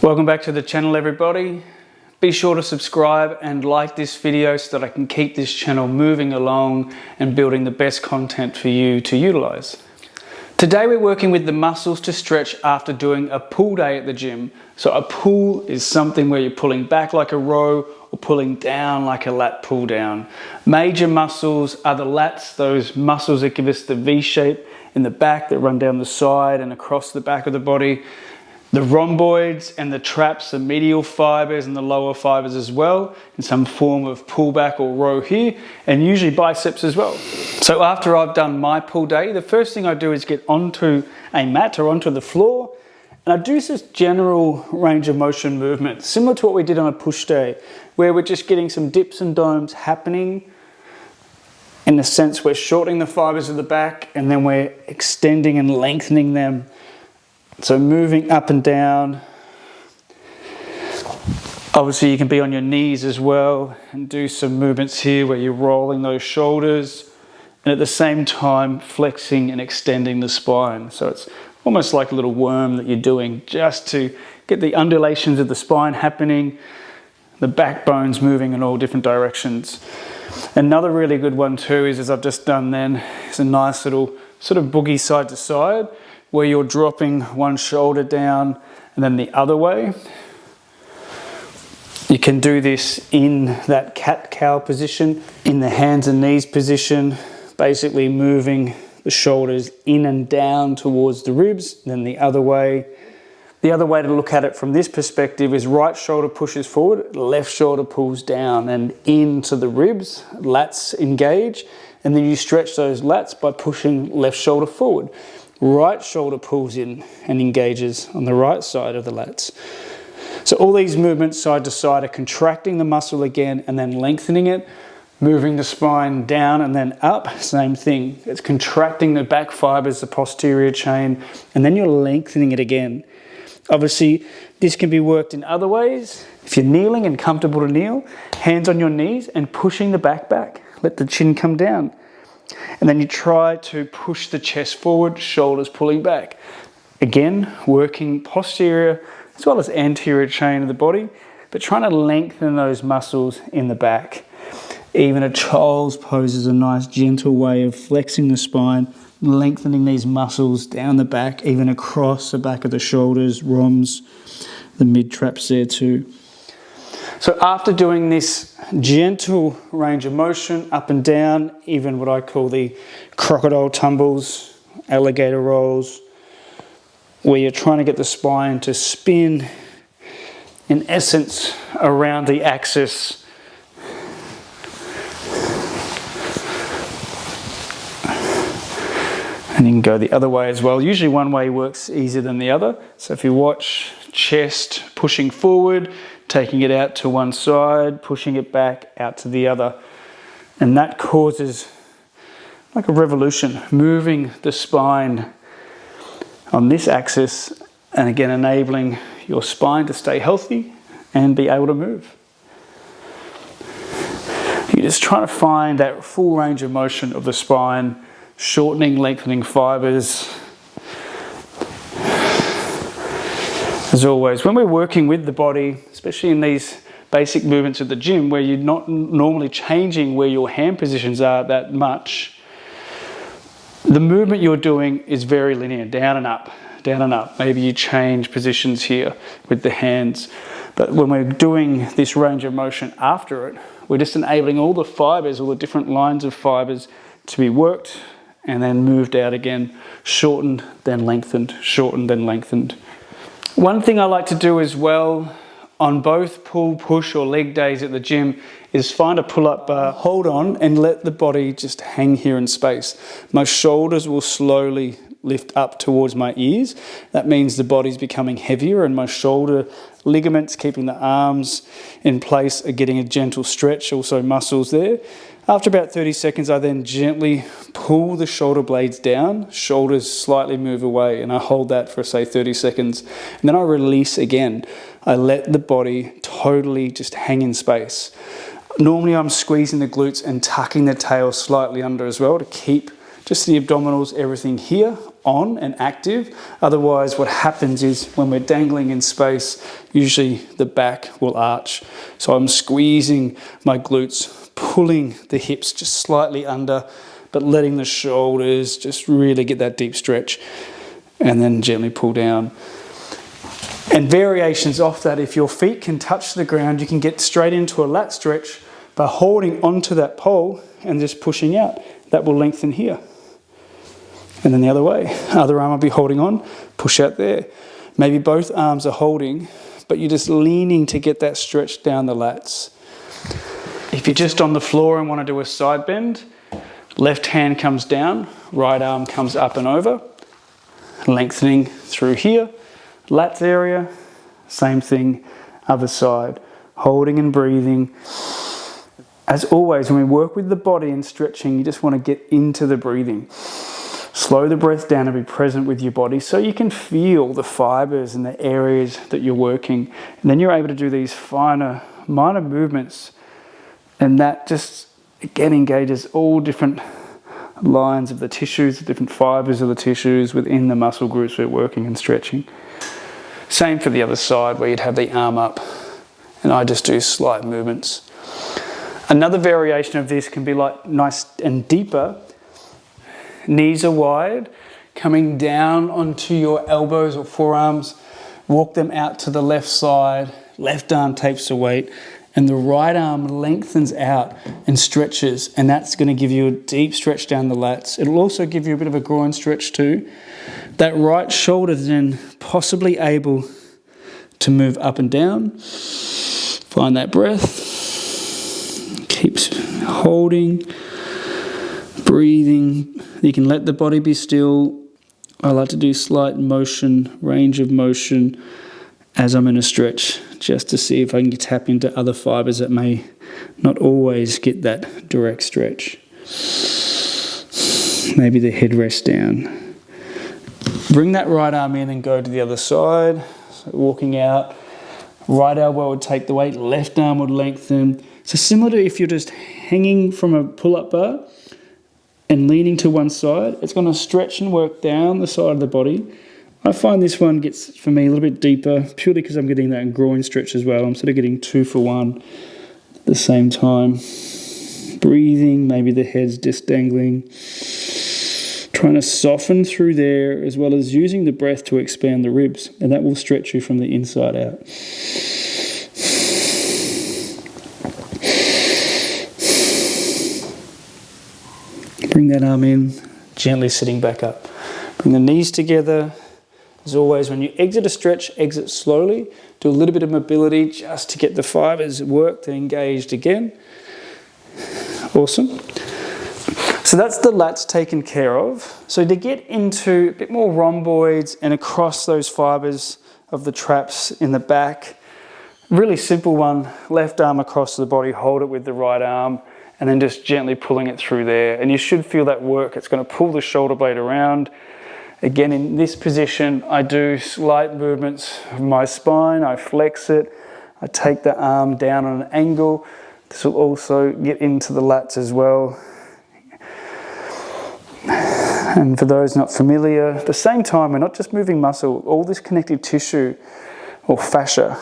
Welcome back to the channel, everybody. Be sure to subscribe and like this video so that I can keep this channel moving along and building the best content for you to utilize. Today we're working with the muscles to stretch after doing a pull day at the gym. So a pull is something where you're pulling back like a row or pulling down like a lat pull down. Major muscles are the lats, those muscles that give us the V shape in the back that run down the side and across the back of the body. The rhomboids and the traps, the medial fibers and the lower fibers as well, in some form of pullback or row here, and usually biceps as well. So after I've done my pull day, the first thing I do is get onto a mat or onto the floor, and I do this general range of motion movement, similar to what we did on a push day, where we're just getting some dips and domes happening. In the sense we're shortening the fibers of the back and then we're extending and lengthening them. So moving up and down. Obviously you can be on your knees as well and do some movements here where you're rolling those shoulders and at the same time flexing and extending the spine. So it's almost like a little worm that you're doing just to get the undulations of the spine happening, the backbone's moving in all different directions. Another really good one too is, as I've just done then, is a nice little sort of boogie side to side, where you're dropping one shoulder down and then the other way. You can do this in that cat-cow position, in the hands and knees position, basically moving the shoulders in and down towards the ribs, then the other way. The other way to look at it from this perspective is right shoulder pushes forward, left shoulder pulls down and into the ribs, lats engage, and then you stretch those lats by pushing left shoulder forward. Right shoulder pulls in and engages on the right side of the lats. So all these movements side to side are contracting the muscle again and then lengthening it, moving the spine down and then up, same thing. It's contracting the back fibers, the posterior chain, and then you're lengthening it again. Obviously, this can be worked in other ways. If you're kneeling and comfortable to kneel, hands on your knees and pushing the back. Let the chin come down. And then you try to push the chest forward, shoulders pulling back. Again, working posterior as well as anterior chain of the body, but trying to lengthen those muscles in the back. Even a child's pose is a nice gentle way of flexing the spine, lengthening these muscles down the back, even across the back of the shoulders, RHOMS, the mid-traps there too. So after doing this gentle range of motion, up and down, even what I call the crocodile tumbles, alligator rolls, where you're trying to get the spine to spin, in essence, around the axis. And you can go the other way as well. Usually one way works easier than the other. So if you watch, chest pushing forward, taking it out to one side, pushing it back out to the other. And that causes like a revolution, moving the spine on this axis and again enabling your spine to stay healthy and be able to move. You're just trying to find that full range of motion of the spine, shortening, lengthening fibers. As always, when we're working with the body, especially in these basic movements at the gym where you're not normally changing where your hand positions are that much, the movement you're doing is very linear, down and up, down and up. Maybe you change positions here with the hands. But when we're doing this range of motion after it, we're just enabling all the fibers, all the different lines of fibers to be worked and then moved out again, shortened, then lengthened, shortened, then lengthened. One thing I like to do as well on both pull, push or leg days at the gym is find a pull-up bar, hold on and let the body just hang here in space. My shoulders will slowly lift up towards my ears. That means the body's becoming heavier and my shoulder ligaments keeping the arms in place are getting a gentle stretch, also muscles there. After about 30 seconds, I then gently pull the shoulder blades down, shoulders slightly move away, and I hold that for say 30 seconds. And then I release again. I let the body totally just hang in space. Normally I'm squeezing the glutes and tucking the tail slightly under as well to keep just the abdominals, everything here, on and active. Otherwise, what happens is when we're dangling in space, usually the back will arch. So I'm squeezing my glutes, pulling the hips just slightly under, but letting the shoulders just really get that deep stretch, and then gently pull down. And variations off that, if your feet can touch the ground, you can get straight into a lat stretch by holding onto that pole and just pushing out. That will lengthen here. And then the other way, other arm will be holding on, push out there. Maybe both arms are holding, but you're just leaning to get that stretch down the lats. If you're just on the floor and want to do a side bend, left hand comes down, right arm comes up and over, lengthening through here. Lats area, same thing, other side, holding and breathing. As always, when we work with the body and stretching, you just want to get into the breathing. Slow the breath down and be present with your body so you can feel the fibers and the areas that you're working. And then you're able to do these minor movements, and that just, again, engages all different lines of the tissues, the different fibers of the tissues within the muscle groups we're working and stretching. Same for the other side where you'd have the arm up, and I just do slight movements. Another variation of this can be like nice and deeper. Knees are wide, coming down onto your elbows or forearms, walk them out to the left side, left arm takes the weight, and the right arm lengthens out and stretches, and that's going to give you a deep stretch down the lats. It'll also give you a bit of a groin stretch too. That right shoulder is then possibly able to move up and down. Find that breath. Keeps holding, breathing. You can let the body be still. I like to do slight motion, range of motion as I'm in a stretch, just to see if I can tap into other fibers that may not always get that direct stretch. Maybe the head rests down. Bring that right arm in and go to the other side. So walking out, right elbow would take the weight, left arm would lengthen. So similar to if you're just hanging from a pull-up bar and leaning to one side, it's going to stretch and work down the side of the body. I find this one gets, for me, a little bit deeper, purely because I'm getting that groin stretch as well. I'm sort of getting 2 for 1 at the same time. Breathing, maybe the head's just dangling. Trying to soften through there, as well as using the breath to expand the ribs, and that will stretch you from the inside out. Bring that arm in, gently sitting back up. Bring the knees together. As always, when you exit a stretch, exit slowly. Do a little bit of mobility just to get the fibers worked and engaged again. Awesome. So that's the lats taken care of. So to get into a bit more rhomboids and across those fibers of the traps in the back, really simple one, left arm across the body, hold it with the right arm, and then just gently pulling it through there. And you should feel that work. It's going to pull the shoulder blade around. Again, in this position, I do slight movements of my spine. I flex it. I take the arm down on an angle. This will also get into the lats as well. And for those not familiar, at the same time, we're not just moving muscle, all this connective tissue or fascia.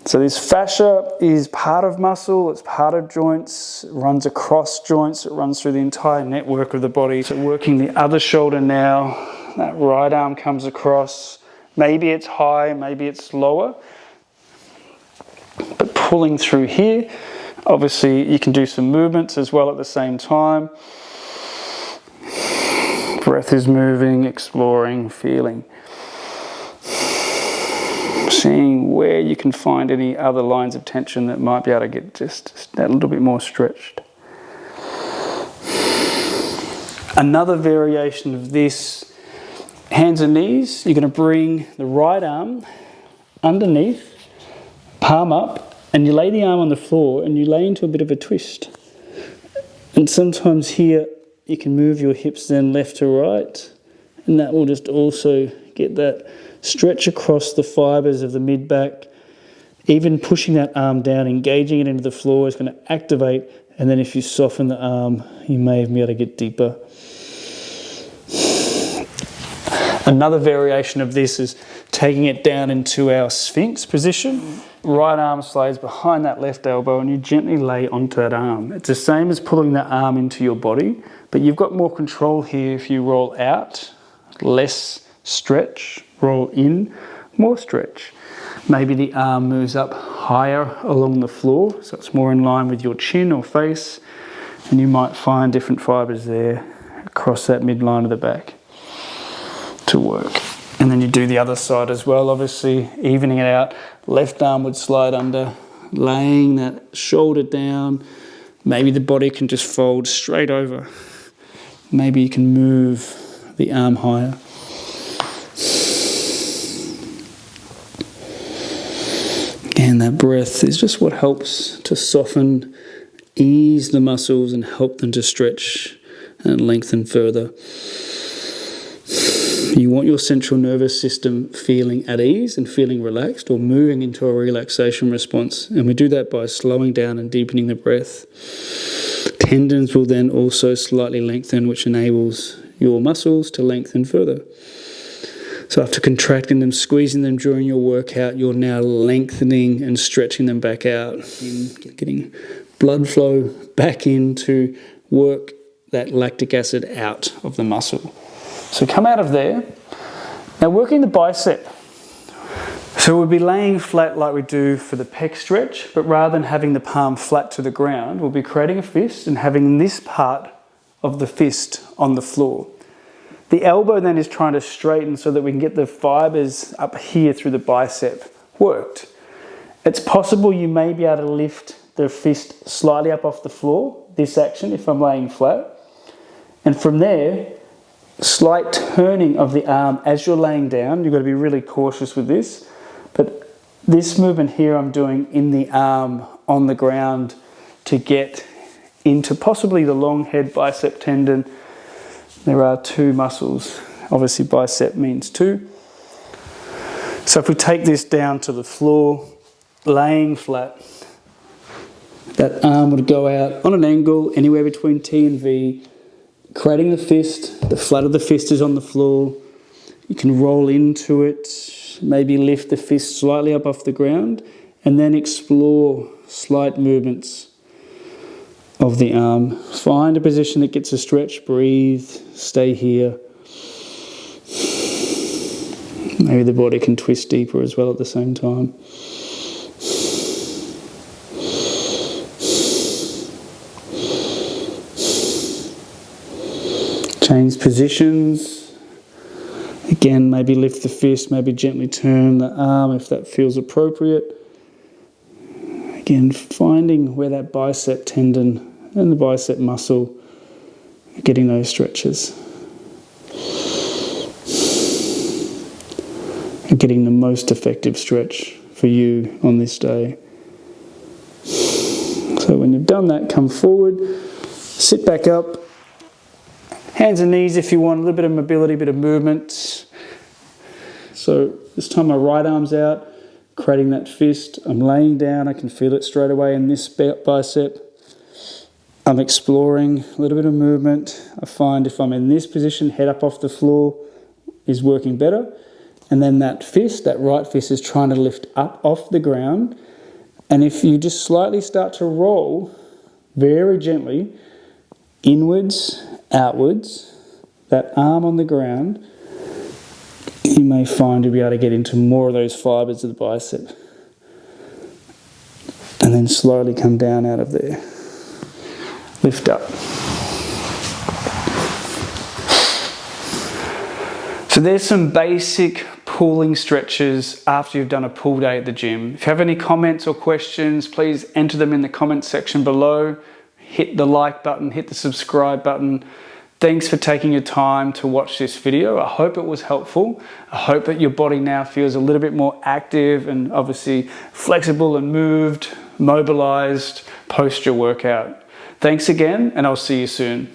So this fascia is part of muscle, it's part of joints, it runs across joints, it runs through the entire network of the body. So working the other shoulder now, that right arm comes across. Maybe it's high, maybe it's lower, but pulling through here. Obviously, you can do some movements as well at the same time. Breath is moving, exploring, feeling. Seeing where you can find any other lines of tension that might be able to get just that little bit more stretched. Another variation of this, hands and knees, you're going to bring the right arm underneath, palm up, and you lay the arm on the floor and you lay into a bit of a twist. And sometimes here you can move your hips then left to right, and that will just also get that stretch across the fibers of the mid-back. Even pushing that arm down, engaging it into the floor is going to activate, and then if you soften the arm, you may be able to get deeper. Another variation of this is taking it down into our Sphinx position. Right arm slides behind that left elbow and you gently lay onto that arm. It's the same as pulling that arm into your body, but you've got more control here if you roll out, less stretch, roll in, more stretch. Maybe the arm moves up higher along the floor, so it's more in line with your chin or face, and you might find different fibres there across that midline of the back to work. And then you do the other side as well, obviously evening it out. Left arm would slide under, laying that shoulder down. Maybe the body can just fold straight over. Maybe you can move the arm higher. And that breath is just what helps to soften, ease the muscles and help them to stretch and lengthen further. You want your central nervous system feeling at ease and feeling relaxed or moving into a relaxation response. And we do that by slowing down and deepening the breath. Tendons will then also slightly lengthen, which enables your muscles to lengthen further. So after contracting them, squeezing them during your workout, you're now lengthening and stretching them back out, getting blood flow back in to work that lactic acid out of the muscle. So come out of there. Now working the bicep. So we'll be laying flat like we do for the pec stretch, but rather than having the palm flat to the ground, we'll be creating a fist and having this part of the fist on the floor. The elbow then is trying to straighten so that we can get the fibres up here through the bicep worked. It's possible you may be able to lift the fist slightly up off the floor, this action, if I'm laying flat. And from there, slight turning of the arm as you're laying down. You've got to be really cautious with this. But this movement here I'm doing in the arm on the ground to get into possibly the long head bicep tendon. There are two muscles. Obviously bicep means two. So if we take this down to the floor, laying flat, that arm would go out on an angle anywhere between T and V, creating the fist. The flat of the fist is on the floor. You can roll into it, maybe lift the fist slightly up off the ground, and then explore slight movements of the arm. Find a position that gets a stretch, breathe, stay here. Maybe the body can twist deeper as well at the same time. Change positions. Again, maybe lift the fist, maybe gently turn the arm if that feels appropriate. Again, finding where that bicep tendon and the bicep muscle are getting those stretches. And getting the most effective stretch for you on this day. So when you've done that, come forward, sit back up. Hands and knees if you want, a little bit of mobility, a bit of movement. So this time my right arm's out, creating that fist. I'm laying down, I can feel it straight away in this bicep. I'm exploring a little bit of movement. I find if I'm in this position, head up off the floor is working better. And then that fist, that right fist is trying to lift up off the ground. And if you just slightly start to roll, very gently, inwards, outwards, that arm on the ground, you may find you'll be able to get into more of those fibres of the bicep. And then slowly come down out of there. Lift up. So there's some basic pulling stretches after you've done a pull day at the gym. If you have any comments or questions, please enter them in the comments section below. Hit the like button, hit the subscribe button. Thanks for taking your time to watch this video. I hope it was helpful. I hope that your body now feels a little bit more active and obviously flexible and moved, mobilized post your workout. Thanks again, and I'll see you soon.